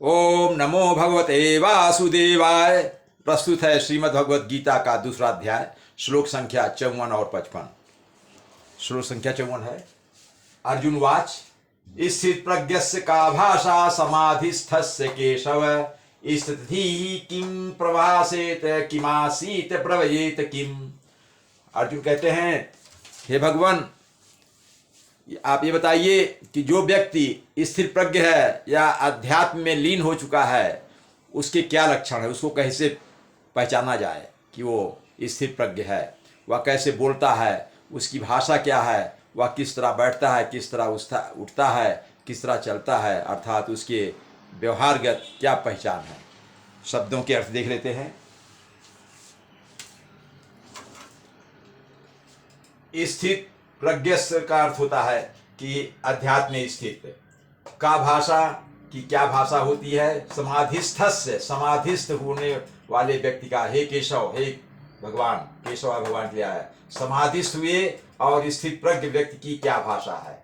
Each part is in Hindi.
ओम नमो भगवते वासुदेवाय। प्रस्तुत है श्रीमद् भगवद गीता का दूसरा अध्याय, श्लोक संख्या 54 और 55। श्लोक संख्या 54 है, अर्जुन वाच स्थित प्रज्ञस्य का भाषा समाधिस्थस्य केशव स्थिति किम प्रभासेत किमासीत प्रवयेत किम। अर्जुन कहते हैं, हे भगवान, आप ये बताइए कि जो व्यक्ति स्थिर प्रज्ञ है या अध्यात्म में लीन हो चुका है, उसके क्या लक्षण है, उसको कैसे पहचाना जाए कि वो स्थिर प्रज्ञ है, वह कैसे बोलता है, उसकी भाषा क्या है, वह किस तरह बैठता है, किस तरह उठता है, किस तरह चलता है, अर्थात उसके व्यवहारगत क्या पहचान है। शब्दों के अर्थ देख लेते हैं। स्थित प्रज्ञ का अर्थ होता है कि अध्यात्म में स्थित। का भाषा की क्या भाषा होती है? समाधिस्थस्य, समाधिस्थ होने वाले व्यक्ति का। हे केशव, हे भगवान, केशव भगवान के लिए आया। समाधिस्थ हुए और स्थित प्रज्ञ व्यक्ति की क्या भाषा है?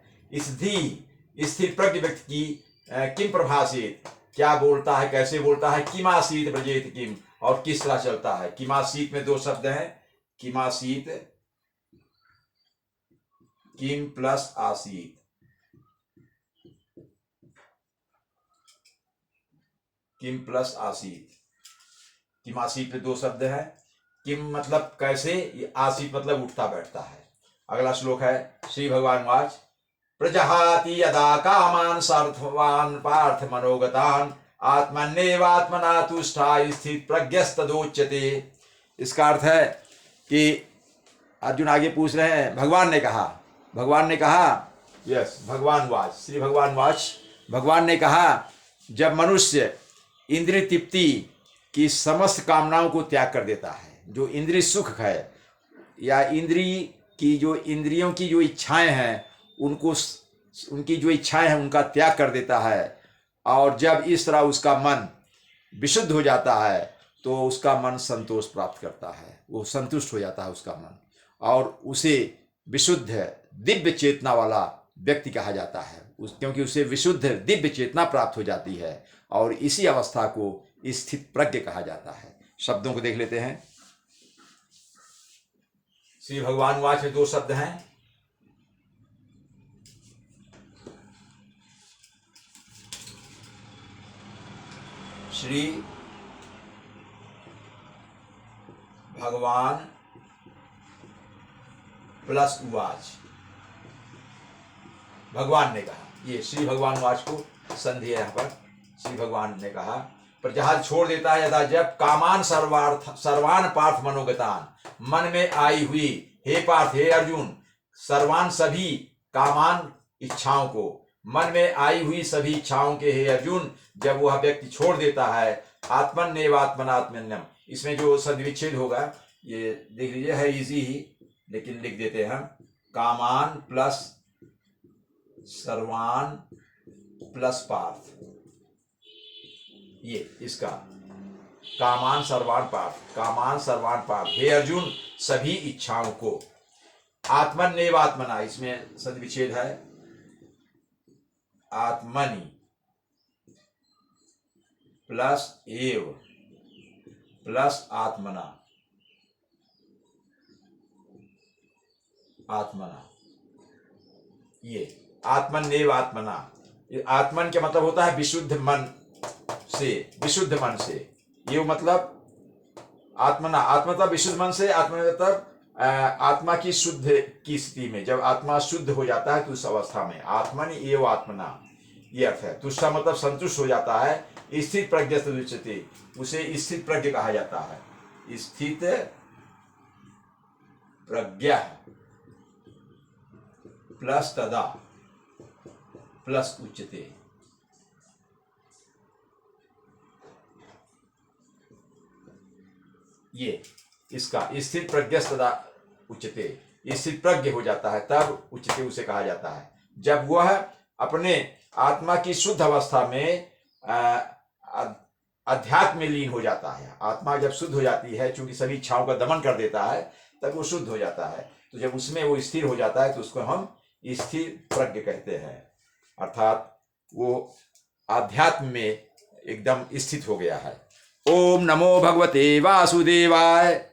स्थिर प्रज्ञ व्यक्ति की किम प्रभाषित, क्या बोलता है, कैसे बोलता है। किमासीत ब्रजेत किम, और किस तरह चलता है। किमासीत में दो शब्द हैं, किमासीत, किम प्लस आसीत। किम प्लस आसीत, किम आसीत पे दो शब्द हैं। किम मतलब कैसे, आसीत मतलब उठता बैठता है। अगला श्लोक है, श्री भगवान वाच प्रजहाति यदा कामान सार्थवान पार्थ मनोगतान आत्मन्नेवात्मना तुष्टा स्थित प्रज्ञस्तदोच्यते। इसका अर्थ है कि अर्जुन आगे पूछ रहे हैं, भगवान ने कहा, यस, भगवान वाच, श्री भगवान वाच, भगवान ने कहा, जब मनुष्य इंद्रिय तृप्ति की समस्त कामनाओं को त्याग कर देता है, जो इंद्रिय सुख है या इंद्रियों की जो इच्छाएं हैं, उनकी जो इच्छाएं हैं उनका त्याग कर देता है, और जब इस तरह उसका मन विशुद्ध हो जाता है तो उसका मन संतोष प्राप्त करता है, वो संतुष्ट हो जाता है उसका मन, और उसे विशुद्ध दिव्य चेतना वाला व्यक्ति कहा जाता है, क्योंकि उसे विशुद्ध दिव्य चेतना प्राप्त हो जाती है, और इसी अवस्था को स्थित प्रज्ञ कहा जाता है। शब्दों को देख लेते हैं। श्री भगवान वाच में दो शब्द हैं, श्री भगवान प्लस उवाच, भगवान ने कहा। ये श्री भगवान वाच को संधि है यहाँ पर। श्री भगवान ने कहा, प्रजहात छोड़ देता है यदा, जब कामान सर्वान पार्थ मनोगतान, मन में आई हुई, हे पार्थ, हे अर्जुन, सर्वान सभी, कामान इच्छाओं को, मन में आई हुई सभी इच्छाओं के, हे अर्जुन, जब वह व्यक्ति छोड़ देता है, आत्मन्नेवात्मनात्मन्यम, इसमें जो सद्विच्छेद होगा ये देख लीजिए, है इजी ही, लेकिन लिख देते हैं हम, कामान प्लस सर्वान प्लस पार्थ, ये इसका कामान सर्वान पार्थ, कामान सर्वान पार्थ, हे अर्जुन, सभी इच्छाओं को। आत्मन्नेवात्मना, इसमें सद्विच्छेद है, आत्मनि प्लस एव प्लस आत्मना, आत्मना, ये आत्मन्नेव आत्मना। आत्मन के मतलब होता है विशुद्ध मन से, विशुद्ध मन से। ये मतलब आत्मना, आत्मा मतलब विशुद्ध मन से, आत्मा मतलब आत्मा की शुद्ध की स्थिति में, जब आत्मा शुद्ध हो जाता है तो उस अवस्था में आत्मनि एव आत्मना, ये अर्थ है। तुष्टा मतलब संतुष्ट हो जाता है। स्थित प्रज्ञ तदुच्यते, उसे स्थित प्रज्ञ कहा जाता है। स्थित प्रज्ञ प्लस तदा प्लस उच्यते, ये इसका स्थित प्रज्ञ तदा उच्यते, स्थित प्रज्ञ हो जाता है तब उच्यते उसे कहा जाता है, जब वह अपने आत्मा की शुद्ध अवस्था में अध्यात्म में लीन हो जाता है। आत्मा जब शुद्ध हो जाती है, चूंकि सभी इच्छाओं का दमन कर देता है, तब वो शुद्ध हो जाता है। तो जब उसमें वो स्थिर हो जाता है तो उसको हम स्थिर प्रज्ञ कहते हैं, अर्थात वो आध्यात्म में एकदम स्थित हो गया है। ओम नमो भगवते वासुदेवाय।